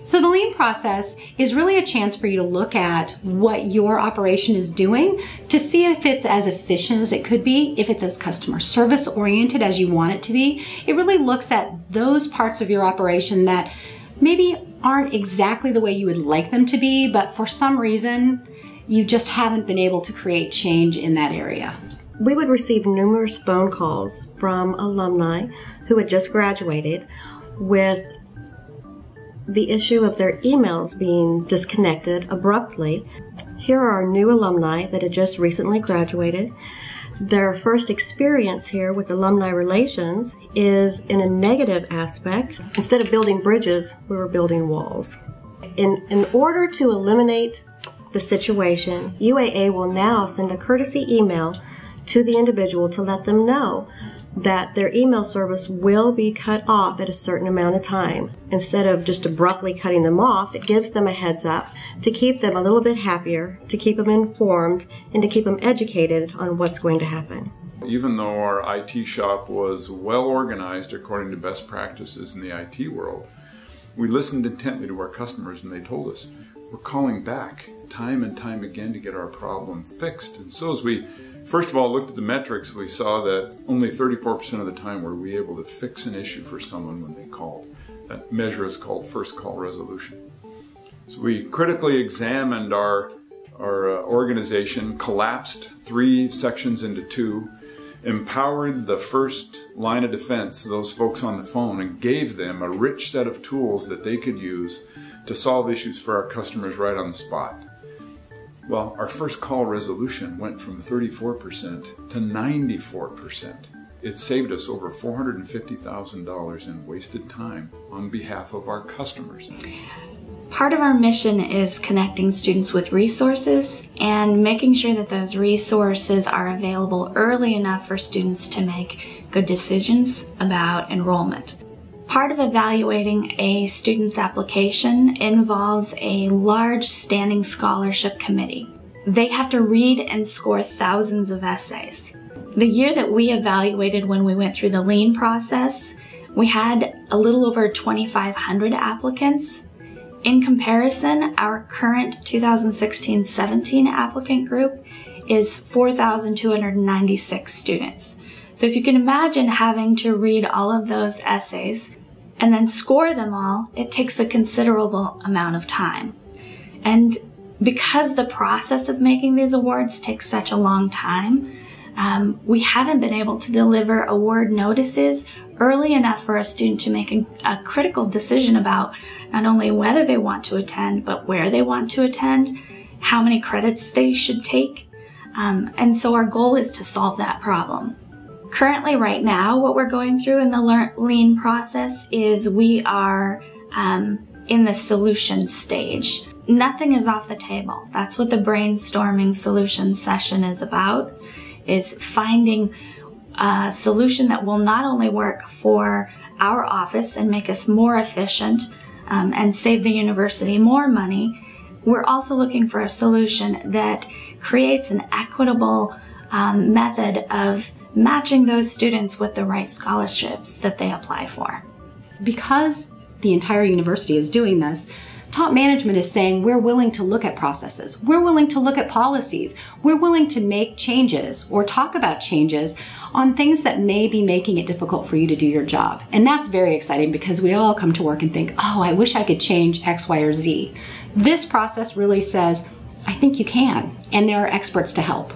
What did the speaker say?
So the lean process is really a chance for you to look at what your operation is doing to see if it's as efficient as it could be, if it's as customer service oriented as you want it to be. It really looks at those parts of your operation that maybe aren't exactly the way you would like them to be, but for some reason, you just haven't been able to create change in that area. We would receive numerous phone calls from alumni who had just graduated with the issue of their emails being disconnected abruptly. Here are new alumni that had just recently graduated. Their first experience here with alumni relations is in a negative aspect. Instead of building bridges, we were building walls. In order to eliminate the situation, UAA will now send a courtesy email to the individual to let them know that their email service will be cut off at a certain amount of time. Instead of just abruptly cutting them off, it gives them a heads up to keep them a little bit happier, to keep them informed, and to keep them educated on what's going to happen. Even though our IT shop was well organized according to best practices in the IT world, we listened intently to our customers and they told us, we're calling back time and time again to get our problem fixed. And so as we first of all looked at the metrics, we saw that only 34% of the time were we able to fix an issue for someone when they called. That measure is called first call resolution. So we critically examined our organization, collapsed 3 sections into 2, empowered the first line of defense, those folks on the phone, and gave them a rich set of tools that they could use to solve issues for our customers right on the spot. Well, our first call resolution went from 34% to 94%. It saved us over $450,000 in wasted time on behalf of our customers. Part of our mission is connecting students with resources and making sure that those resources are available early enough for students to make good decisions about enrollment. Part of evaluating a student's application involves a large standing scholarship committee. They have to read and score thousands of essays. The year that we evaluated when we went through the lean process, we had a little over 2,500 applicants. In comparison, our current 2016-17 applicant group is 4,296 students. So if you can imagine having to read all of those essays and then score them all, it takes a considerable amount of time. And because the process of making these awards takes such a long time, we haven't been able to deliver award notices early enough for a student to make a critical decision about not only whether they want to attend, but where they want to attend, how many credits they should take. And so our goal is to solve that problem. Currently, right now, what we're going through in the lean process is we are in the solution stage. Nothing is off the table. That's what the brainstorming solution session is about, is finding a solution that will not only work for our office and make us more efficient and save the university more money. We're also looking for a solution that creates an equitable method of matching those students with the right scholarships that they apply for. Because the entire university is doing this, top management is saying we're willing to look at processes, we're willing to look at policies, we're willing to make changes or talk about changes on things that may be making it difficult for you to do your job. And that's very exciting because we all come to work and think, oh, I wish I could change X, Y, or Z. This process really says, I think you can, and there are experts to help.